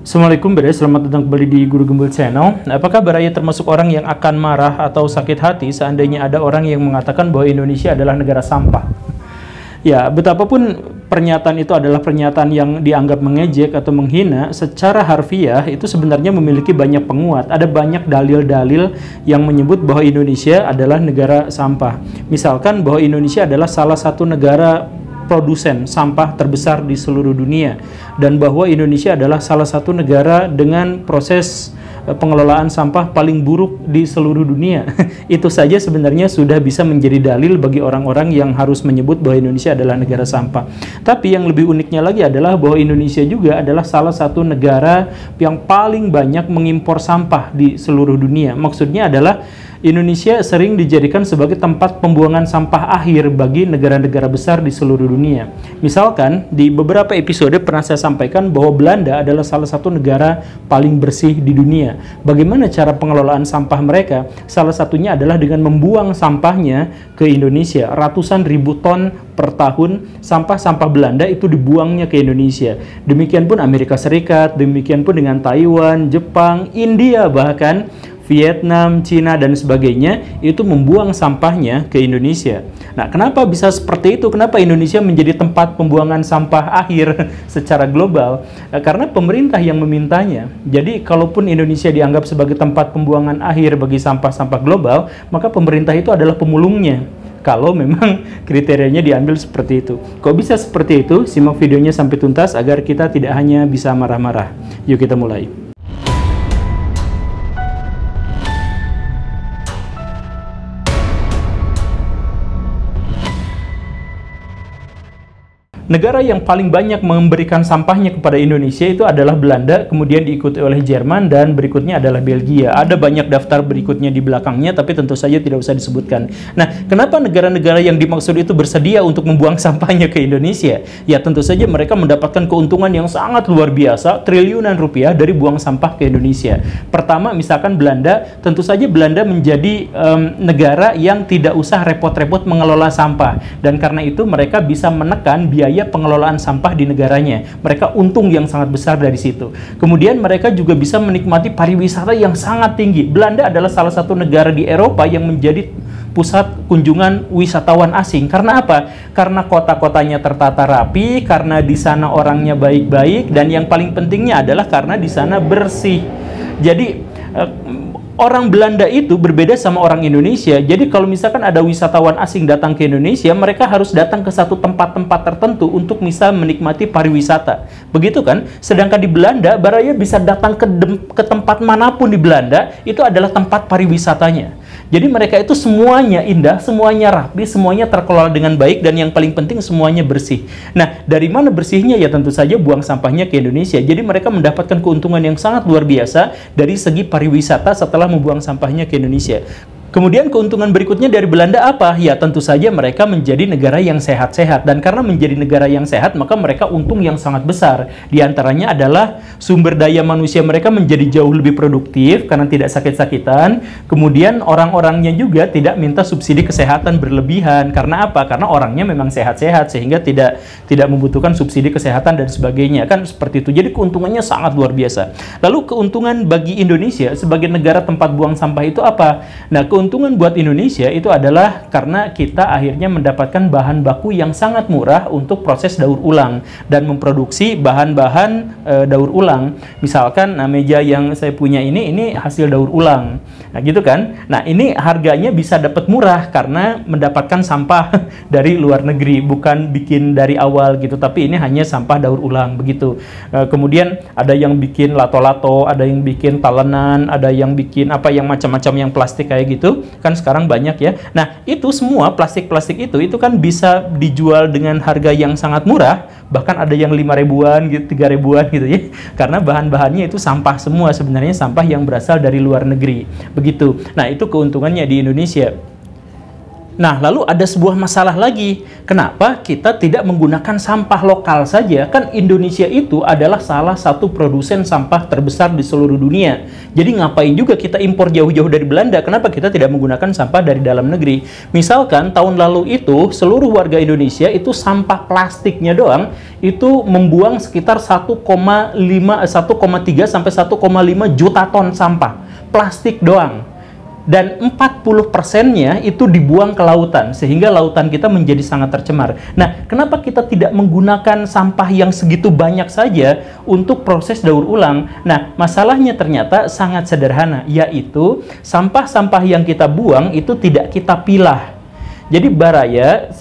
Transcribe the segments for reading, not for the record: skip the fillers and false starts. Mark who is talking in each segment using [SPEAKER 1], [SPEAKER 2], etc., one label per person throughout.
[SPEAKER 1] Assalamualaikum Bre, selamat datang kembali di Guru Gembul Channel. Apakah Baraya termasuk orang yang akan marah atau sakit hati seandainya ada orang yang mengatakan bahwa Indonesia adalah negara sampah? Ya, betapapun pernyataan itu adalah pernyataan yang dianggap mengejek atau menghina, secara harfiah itu sebenarnya memiliki banyak penguat. Ada banyak dalil-dalil yang menyebut bahwa Indonesia adalah negara sampah. Misalkan bahwa Indonesia adalah salah satu negara produsen sampah terbesar di seluruh dunia, dan bahwa Indonesia adalah salah satu negara dengan proses pengelolaan sampah paling buruk di seluruh dunia. Itu saja sebenarnya sudah bisa menjadi dalil bagi orang-orang yang harus menyebut bahwa Indonesia adalah negara sampah. Tapi yang lebih uniknya lagi adalah bahwa Indonesia juga adalah salah satu negara yang paling banyak mengimpor sampah di seluruh dunia. Maksudnya adalah Indonesia sering dijadikan sebagai tempat pembuangan sampah akhir bagi negara-negara besar di seluruh dunia. Misalkan, di beberapa episode pernah saya sampaikan bahwa Belanda adalah salah satu negara paling bersih di dunia. Bagaimana cara pengelolaan sampah mereka? Salah satunya adalah dengan membuang sampahnya ke Indonesia. Ratusan ribu ton per tahun sampah-sampah Belanda itu dibuangnya ke Indonesia. Demikian pun Amerika Serikat, demikian pun dengan Taiwan, Jepang, India, bahkan Vietnam, Cina, dan sebagainya itu membuang sampahnya ke Indonesia. Nah, kenapa bisa seperti itu? Kenapa Indonesia menjadi tempat pembuangan sampah akhir secara global? Karena pemerintah yang memintanya. Jadi, kalaupun Indonesia dianggap sebagai tempat pembuangan akhir bagi sampah-sampah global, maka pemerintah itu adalah pemulungnya. Kalau memang kriterianya diambil seperti itu. Kok bisa seperti itu? Simak videonya sampai tuntas agar kita tidak hanya bisa marah-marah. Yuk kita mulai. Negara yang paling banyak memberikan sampahnya kepada Indonesia itu adalah Belanda, kemudian diikuti oleh Jerman, dan berikutnya adalah Belgia. Ada banyak daftar berikutnya di belakangnya, tapi tentu saja tidak usah disebutkan. Nah, kenapa negara-negara yang dimaksud itu bersedia untuk membuang sampahnya ke Indonesia? Ya, tentu saja mereka mendapatkan keuntungan yang sangat luar biasa, triliunan rupiah dari buang sampah ke Indonesia. Pertama, misalkan Belanda, tentu saja Belanda menjadi negara yang tidak usah repot-repot mengelola sampah, dan karena itu mereka bisa menekan biaya pengelolaan sampah di negaranya. Mereka untung yang sangat besar dari situ. Kemudian mereka juga bisa menikmati pariwisata yang sangat tinggi. Belanda adalah salah satu negara di Eropa yang menjadi pusat kunjungan wisatawan asing. Karena apa? Karena kota-kotanya tertata rapi, karena di sana orangnya baik-baik, dan yang paling pentingnya adalah karena di sana bersih. Jadi orang Belanda itu berbeda sama orang Indonesia. Jadi kalau misalkan ada wisatawan asing datang ke Indonesia, mereka harus datang ke satu tempat-tempat tertentu untuk bisa menikmati pariwisata. Begitu kan? Sedangkan di Belanda, Baraya bisa datang ke tempat manapun di Belanda, itu adalah tempat pariwisatanya. Jadi mereka itu semuanya indah, semuanya rapi, semuanya terkelola dengan baik, dan yang paling penting semuanya bersih. Nah, dari mana bersihnya? Ya tentu saja buang sampahnya ke Indonesia. Jadi mereka mendapatkan keuntungan yang sangat luar biasa dari segi pariwisata setelah membuang sampahnya ke Indonesia. Kemudian keuntungan berikutnya dari Belanda apa? Ya tentu saja mereka menjadi negara yang sehat-sehat, dan karena menjadi negara yang sehat maka mereka untung yang sangat besar. Di antaranya adalah sumber daya manusia mereka menjadi jauh lebih produktif karena tidak sakit-sakitan. Kemudian orang-orangnya juga tidak minta subsidi kesehatan berlebihan. Karena apa? Karena orangnya memang sehat-sehat sehingga tidak membutuhkan subsidi kesehatan dan sebagainya. Kan seperti itu. Jadi keuntungannya sangat luar biasa. Lalu keuntungan bagi Indonesia sebagai negara tempat buang sampah itu apa? Nah, keuntungan buat Indonesia itu adalah karena kita akhirnya mendapatkan bahan baku yang sangat murah untuk proses daur ulang dan memproduksi bahan-bahan daur ulang. Misalkan meja yang saya punya ini hasil daur ulang. Nah, gitu kan? Nah, ini harganya bisa dapat murah karena mendapatkan sampah dari luar negeri, bukan bikin dari awal gitu, tapi ini hanya sampah daur ulang begitu. Kemudian ada yang bikin lato-lato, ada yang bikin talenan, ada yang bikin apa yang macam-macam yang plastik kayak gitu. Kan sekarang banyak ya. Nah, itu semua plastik-plastik itu kan bisa dijual dengan harga yang sangat murah, bahkan ada yang 5 ribuan gitu, 3 ribuan gitu ya. Karena bahan-bahannya itu sampah semua, sebenarnya sampah yang berasal dari luar negeri. Begitu. Nah, itu keuntungannya di Indonesia. Nah, lalu ada sebuah masalah lagi. Kenapa kita tidak menggunakan sampah lokal saja? Kan Indonesia itu adalah salah satu produsen sampah terbesar di seluruh dunia. Jadi ngapain juga kita impor jauh-jauh dari Belanda? Kenapa kita tidak menggunakan sampah dari dalam negeri? Misalkan tahun lalu itu seluruh warga Indonesia itu sampah plastiknya doang itu membuang sekitar 1,3 sampai 1,5 juta ton sampah plastik doang. Dan 40%-nya itu dibuang ke lautan, sehingga lautan kita menjadi sangat tercemar. Nah, kenapa kita tidak menggunakan sampah yang segitu banyak saja untuk proses daur ulang? Nah, masalahnya ternyata sangat sederhana, yaitu sampah-sampah yang kita buang itu tidak kita pilah. Jadi baraya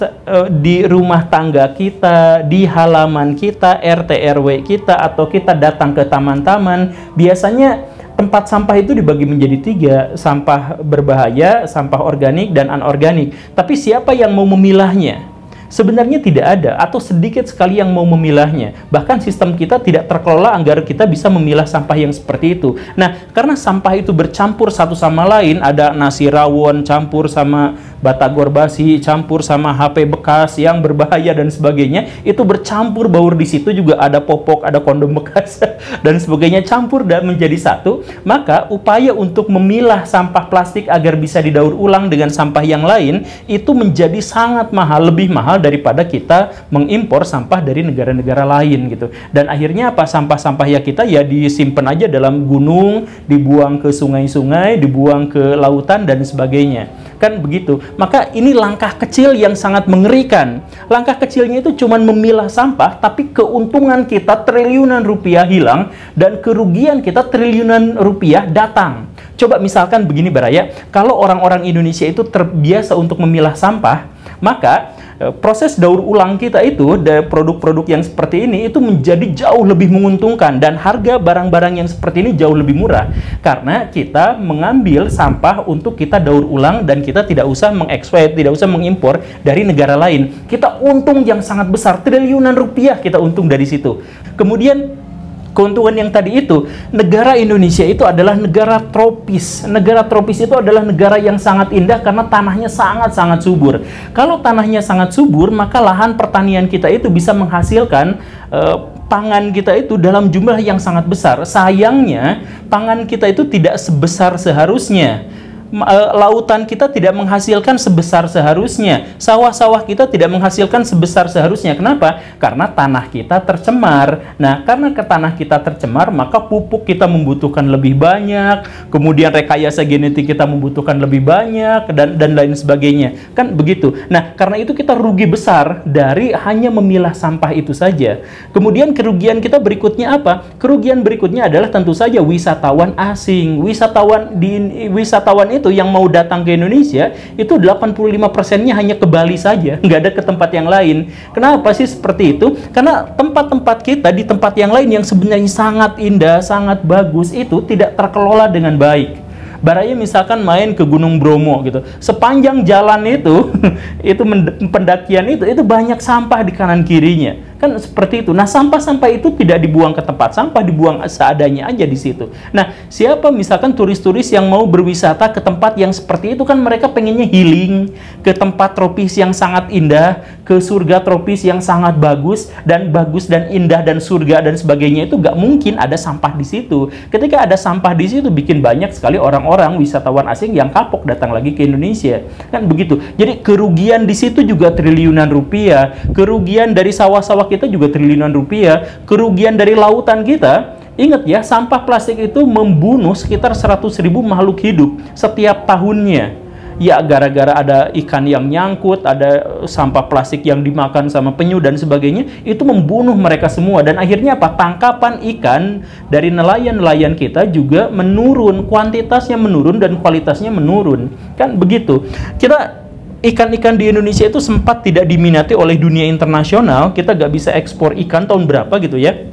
[SPEAKER 1] di rumah tangga kita, di halaman kita, RT RW kita, atau kita datang ke taman-taman, biasanya tempat sampah itu dibagi menjadi 3, sampah berbahaya, sampah organik, dan anorganik. Tapi siapa yang mau memilahnya? Sebenarnya tidak ada, atau sedikit sekali yang mau memilahnya. Bahkan sistem kita tidak terkelola agar kita bisa memilah sampah yang seperti itu. Nah, karena sampah itu bercampur satu sama lain, ada nasi rawon campur sama batagor basi, campur sama HP bekas yang berbahaya dan sebagainya, itu bercampur baur di situ, juga ada popok, ada kondom bekas dan sebagainya, campur dan menjadi satu. Maka upaya untuk memilah sampah plastik agar bisa didaur ulang dengan sampah yang lain itu menjadi sangat mahal, lebih mahal daripada kita mengimpor sampah dari negara-negara lain gitu. Dan akhirnya apa? Sampah-sampah ya kita ya disimpan aja dalam gunung, dibuang ke sungai-sungai, dibuang ke lautan dan sebagainya. Kan begitu. Maka ini langkah kecil yang sangat mengerikan. Langkah kecilnya itu cuma memilah sampah, tapi keuntungan kita triliunan rupiah hilang dan kerugian kita triliunan rupiah datang. Coba misalkan begini Baraya, kalau orang-orang Indonesia itu terbiasa untuk memilah sampah, maka proses daur ulang kita itu, produk-produk yang seperti ini itu menjadi jauh lebih menguntungkan, dan harga barang-barang yang seperti ini jauh lebih murah karena kita mengambil sampah untuk kita daur ulang dan kita tidak usah mengekspor, tidak usah mengimpor dari negara lain. Kita untung yang sangat besar, triliunan rupiah kita untung dari situ. Kemudian keuntungan yang tadi itu, negara Indonesia itu adalah negara tropis. Negara tropis itu adalah negara yang sangat indah karena tanahnya sangat-sangat subur. Kalau tanahnya sangat subur, maka lahan pertanian kita itu bisa menghasilkan pangan kita itu dalam jumlah yang sangat besar. Sayangnya, pangan kita itu tidak sebesar seharusnya. Lautan kita tidak menghasilkan sebesar seharusnya, sawah-sawah kita tidak menghasilkan sebesar seharusnya. Kenapa? Karena tanah kita tercemar. Nah, karena tanah kita tercemar, maka pupuk kita membutuhkan lebih banyak, kemudian rekayasa genetik kita membutuhkan lebih banyak, dan lain sebagainya. Kan begitu. Nah, karena itu kita rugi besar dari hanya memilah sampah itu saja. Kemudian kerugian kita berikutnya apa? Kerugian berikutnya adalah tentu saja wisatawan asing. Wisatawan itu yang mau datang ke Indonesia itu 85%-nya hanya ke Bali saja, nggak ada ke tempat yang lain. Kenapa sih seperti itu? Karena tempat-tempat kita di tempat yang lain yang sebenarnya sangat indah, sangat bagus itu tidak terkelola dengan baik. Baraya misalkan main ke Gunung Bromo gitu, sepanjang jalan itu pendakian itu banyak sampah di kanan kirinya. Kan seperti itu. Nah, sampah-sampah itu tidak dibuang ke tempat sampah, dibuang seadanya aja di situ. Nah, siapa misalkan turis-turis yang mau berwisata ke tempat yang seperti itu, kan mereka pengennya healing, ke tempat tropis yang sangat indah, ke surga tropis yang sangat bagus dan indah dan surga dan sebagainya, itu nggak mungkin ada sampah di situ. Ketika ada sampah di situ, bikin banyak sekali orang-orang wisatawan asing yang kapok datang lagi ke Indonesia. Kan begitu. Jadi kerugian di situ juga triliunan rupiah, kerugian dari sawah-sawah kita juga triliunan rupiah, kerugian dari lautan kita. Ingat ya, sampah plastik itu membunuh sekitar 100.000 makhluk hidup setiap tahunnya. Ya, gara-gara ada ikan yang nyangkut, ada sampah plastik yang dimakan sama penyu dan sebagainya, itu membunuh mereka semua. Dan akhirnya apa? Tangkapan ikan dari nelayan-nelayan kita juga menurun, kuantitasnya menurun dan kualitasnya menurun. Kan begitu. Ikan-ikan di Indonesia itu sempat tidak diminati oleh dunia internasional. Kita nggak bisa ekspor ikan tahun berapa gitu ya.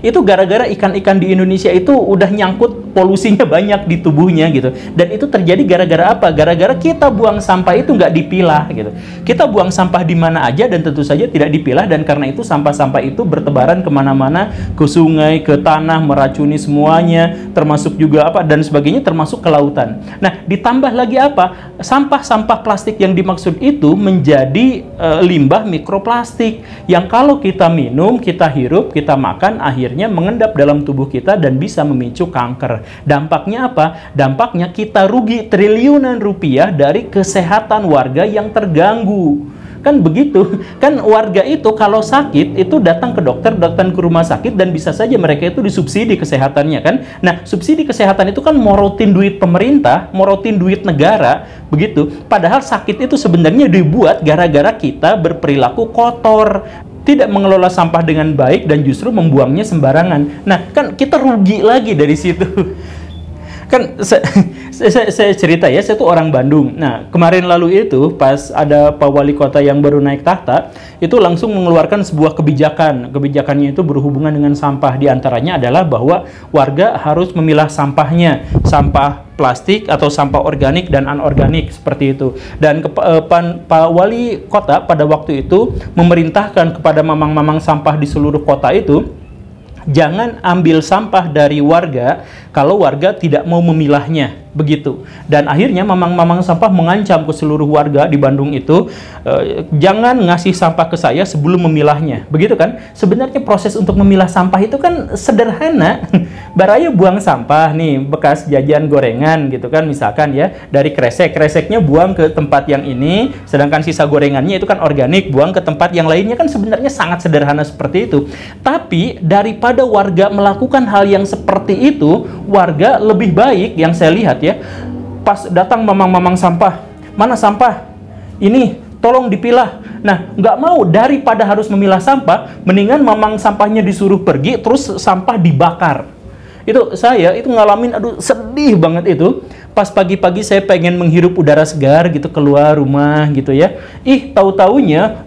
[SPEAKER 1] Itu gara-gara ikan-ikan di Indonesia itu udah nyangkut polusinya banyak di tubuhnya gitu. Dan itu terjadi gara-gara apa? Gara-gara kita buang sampah itu nggak dipilah gitu. Kita buang sampah di mana aja dan tentu saja tidak dipilah, dan karena itu sampah-sampah itu bertebaran kemana-mana, ke sungai, ke tanah, meracuni semuanya, termasuk juga apa dan sebagainya, termasuk ke lautan. Nah, ditambah lagi apa? Sampah-sampah plastik yang dimaksud itu menjadi limbah mikroplastik yang kalau kita minum, kita hirup, kita makan, akhirnya mengendap dalam tubuh kita dan bisa memicu kanker. Dampaknya apa? Dampaknya kita rugi triliunan rupiah dari kesehatan warga yang terganggu. Kan begitu, kan warga itu kalau sakit itu datang ke dokter, datang ke rumah sakit, dan bisa saja mereka itu disubsidi kesehatannya kan. Nah, subsidi kesehatan itu kan morotin duit pemerintah, morotin duit negara, begitu. Padahal sakit itu sebenarnya dibuat gara-gara kita berperilaku kotor, tidak mengelola sampah dengan baik, dan justru membuangnya sembarangan. Nah, kan kita rugi lagi dari situ. Kan saya cerita ya, saya tuh orang Bandung. Nah, kemarin lalu itu pas ada Pak Wali Kota yang baru naik tahta, itu langsung mengeluarkan sebuah kebijakan. Kebijakannya itu berhubungan dengan sampah. Di antaranya adalah bahwa warga harus memilah sampahnya, sampah plastik atau sampah organik dan anorganik seperti itu. Dan Pak Wali Kota pada waktu itu memerintahkan kepada mamang-mamang sampah di seluruh kota itu, jangan ambil sampah dari warga kalau warga tidak mau memilahnya, begitu. Dan akhirnya mamang-mamang sampah mengancam ke seluruh warga di Bandung itu, jangan ngasih sampah ke saya sebelum memilahnya, begitu kan. Sebenarnya proses untuk memilah sampah itu kan sederhana. Baraya buang sampah nih, bekas jajan gorengan gitu kan, misalkan ya, dari kreseknya buang ke tempat yang ini, sedangkan sisa gorengannya itu kan organik, buang ke tempat yang lainnya, kan sebenarnya sangat sederhana seperti itu. Tapi daripada warga melakukan hal yang seperti itu, warga lebih baik yang saya lihat ya, pas datang mamang-mamang sampah, mana sampah? Ini, tolong dipilah. Nah, nggak mau, daripada harus memilah sampah, mendingan mamang sampahnya disuruh pergi, terus sampah dibakar. Itu saya itu ngalamin, aduh sedih banget itu. Pas pagi-pagi saya pengen menghirup udara segar gitu, keluar rumah gitu ya. Tahu-taunya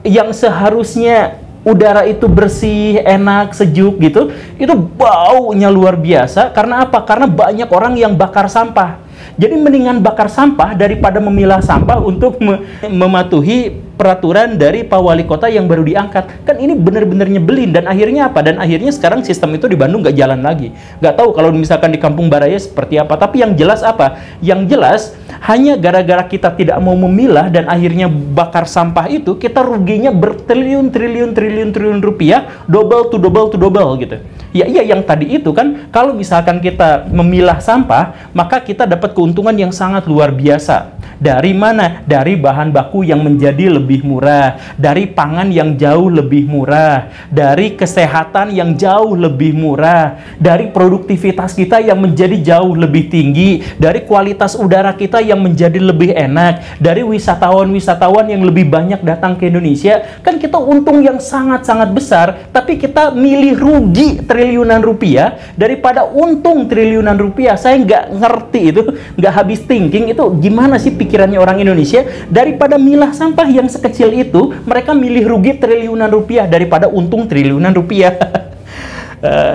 [SPEAKER 1] yang seharusnya udara itu bersih, enak, sejuk gitu, itu baunya luar biasa. Karena apa? Karena banyak orang yang bakar sampah. Jadi mendingan bakar sampah daripada memilah sampah untuk mematuhi peraturan dari Pak Wali Kota yang baru diangkat. Kan ini benar-benar nyebelin. Dan akhirnya apa? Dan akhirnya sekarang sistem itu di Bandung nggak jalan lagi. Nggak tahu kalau misalkan di Kampung Baraya seperti apa. Tapi yang jelas apa? Yang jelas hanya gara-gara kita tidak mau memilah dan akhirnya bakar sampah itu, kita ruginya bertriliun-triliun rupiah, double to double gitu. Ya iya, yang tadi itu kan, kalau misalkan kita memilah sampah, maka kita dapat keuntungan yang sangat luar biasa. Dari mana? Dari bahan baku yang menjadi lebih murah, dari pangan yang jauh lebih murah, dari kesehatan yang jauh lebih murah, dari produktivitas kita yang menjadi jauh lebih tinggi, dari kualitas udara kita yang menjadi lebih enak, dari wisatawan-wisatawan yang lebih banyak datang ke Indonesia. Kan kita untung yang sangat-sangat besar, tapi kita milih rugi triliunan rupiah daripada untung triliunan rupiah. Saya nggak ngerti itu, nggak habis thinking itu gimana sih pikirannya orang Indonesia. Daripada milah sampah yang sekecil itu, mereka milih rugi triliunan rupiah daripada untung triliunan rupiah.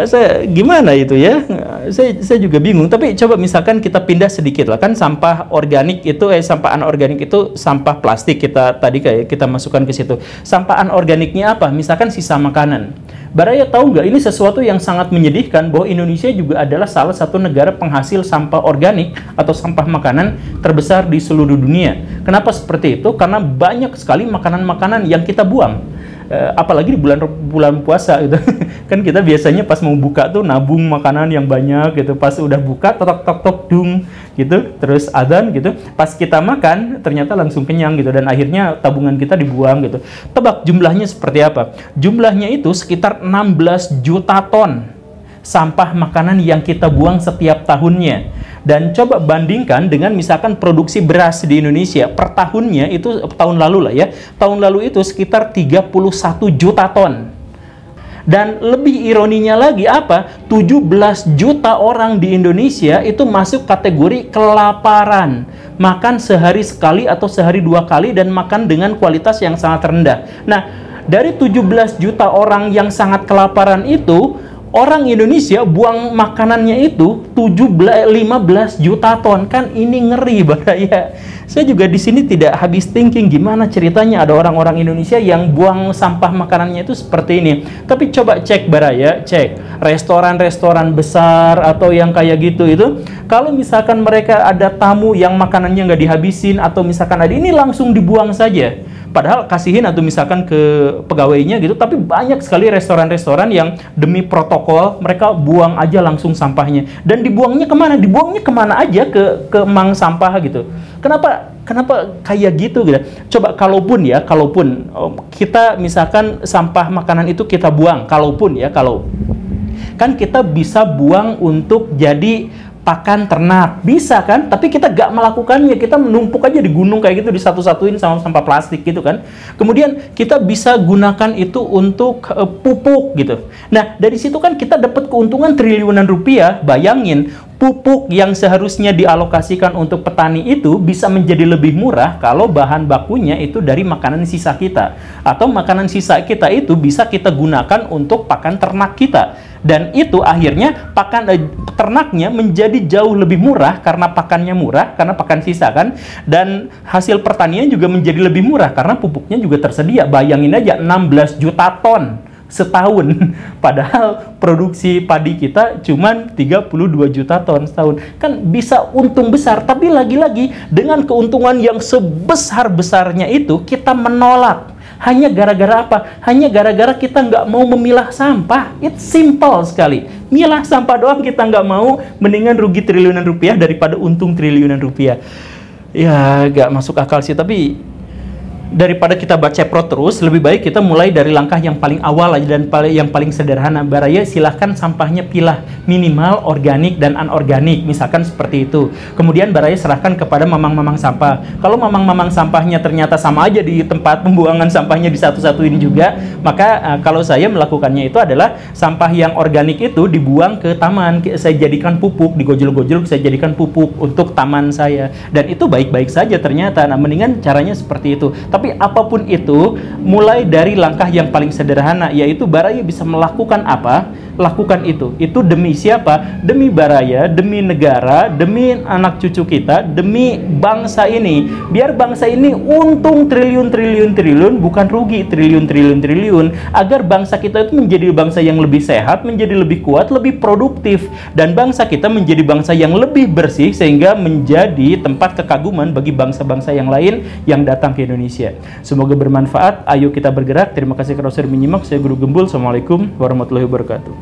[SPEAKER 1] Saya gimana itu ya, saya juga bingung. Tapi coba misalkan kita pindah sedikit lah, kan sampah organik itu sampah anorganik itu sampah plastik, kita tadi kayak kita masukkan ke situ. Sampah anorganiknya apa? Misalkan sisa makanan. Baraya tahu nggak, ini sesuatu yang sangat menyedihkan bahwa Indonesia juga adalah salah satu negara penghasil sampah organik atau sampah makanan terbesar di seluruh dunia. Kenapa seperti itu? Karena banyak sekali makanan-makanan yang kita buang. Apalagi di bulan puasa gitu. Kan kita biasanya pas mau buka tuh nabung makanan yang banyak gitu. Pas udah buka tok dung gitu, terus adzan gitu. Pas kita makan ternyata langsung kenyang gitu, dan akhirnya tabungan kita dibuang gitu. Tebak jumlahnya seperti apa? Jumlahnya itu sekitar 16 juta ton sampah makanan yang kita buang setiap tahunnya. Dan coba bandingkan dengan misalkan produksi beras di Indonesia per tahunnya itu, tahun lalu lah ya, tahun lalu itu sekitar 31 juta ton. Dan lebih ironinya lagi apa? 17 juta orang di Indonesia itu masuk kategori kelaparan. Makan sehari sekali atau sehari 2 kali dan makan dengan kualitas yang sangat rendah. Nah, dari 17 juta orang yang sangat kelaparan itu, orang Indonesia buang makanannya itu 15 juta ton. Kan ini ngeri Baraya. Saya juga di sini tidak habis thinking gimana ceritanya ada orang-orang Indonesia yang buang sampah makanannya itu seperti ini. Tapi coba cek Baraya, cek restoran-restoran besar atau yang kayak gitu itu, kalau misalkan mereka ada tamu yang makanannya nggak dihabisin atau misalkan ada ini, langsung dibuang saja. Padahal kasihin atau misalkan ke pegawainya gitu, tapi banyak sekali restoran-restoran yang demi protokol mereka buang aja langsung sampahnya. Dan dibuangnya kemana? Dibuangnya kemana aja, ke mang sampah gitu. Kenapa kayak gitu gitu? Coba kalaupun kita misalkan sampah makanan itu kita buang, kalau kan kita bisa buang untuk jadi pakan ternak, bisa kan? Tapi kita gak melakukannya, kita menumpuk aja di gunung kayak gitu, disatu-satuin sama sampah plastik gitu kan. Kemudian kita bisa gunakan itu untuk pupuk gitu. Nah, dari situ kan kita dapat keuntungan triliunan rupiah. Bayangin, pupuk yang seharusnya dialokasikan untuk petani itu bisa menjadi lebih murah kalau bahan bakunya itu dari makanan sisa kita. Atau makanan sisa kita itu bisa kita gunakan untuk pakan ternak kita. Dan itu akhirnya ternaknya menjadi jauh lebih murah karena pakannya murah, karena pakan sisa kan. Dan hasil pertanian juga menjadi lebih murah karena pupuknya juga tersedia. Bayangin aja 16 juta ton setahun. Padahal produksi padi kita cuma 32 juta ton setahun. Kan bisa untung besar, tapi lagi-lagi dengan keuntungan yang sebesar-besarnya itu kita menolak. Hanya gara-gara apa? Hanya gara-gara kita nggak mau memilah sampah. It's simple sekali. Milah sampah doang kita nggak mau, mendingan rugi triliunan rupiah daripada untung triliunan rupiah. Ya, nggak masuk akal sih, tapi daripada kita baceprot terus, lebih baik kita mulai dari langkah yang paling awal aja dan yang paling sederhana. Baraya, silahkan sampahnya pilah, minimal organik dan anorganik, misalkan seperti itu. Kemudian Baraya serahkan kepada mamang-mamang sampah. Kalau mamang-mamang sampahnya ternyata sama aja di tempat pembuangan sampahnya disatu-satuin juga, maka kalau saya melakukannya itu adalah sampah yang organik itu dibuang ke taman, saya jadikan pupuk, digojol-gojol saya jadikan pupuk untuk taman saya. Dan itu baik-baik saja ternyata. Nah, mendingan caranya seperti itu. Tapi apapun itu, mulai dari langkah yang paling sederhana, yaitu Baraya bisa melakukan apa? Lakukan itu. Itu demi siapa? Demi Baraya, demi negara, demi anak cucu kita, demi bangsa ini. Biar bangsa ini untung triliun-triliun-triliun, bukan rugi triliun-triliun-triliun. Agar bangsa kita itu menjadi bangsa yang lebih sehat, menjadi lebih kuat, lebih produktif. Dan bangsa kita menjadi bangsa yang lebih bersih, sehingga menjadi tempat kekaguman bagi bangsa-bangsa yang lain yang datang ke Indonesia. Semoga bermanfaat. Ayo kita bergerak. Terima kasih karena sudah menyimak. Saya Guru Gembul. Assalamualaikum warahmatullahi wabarakatuh.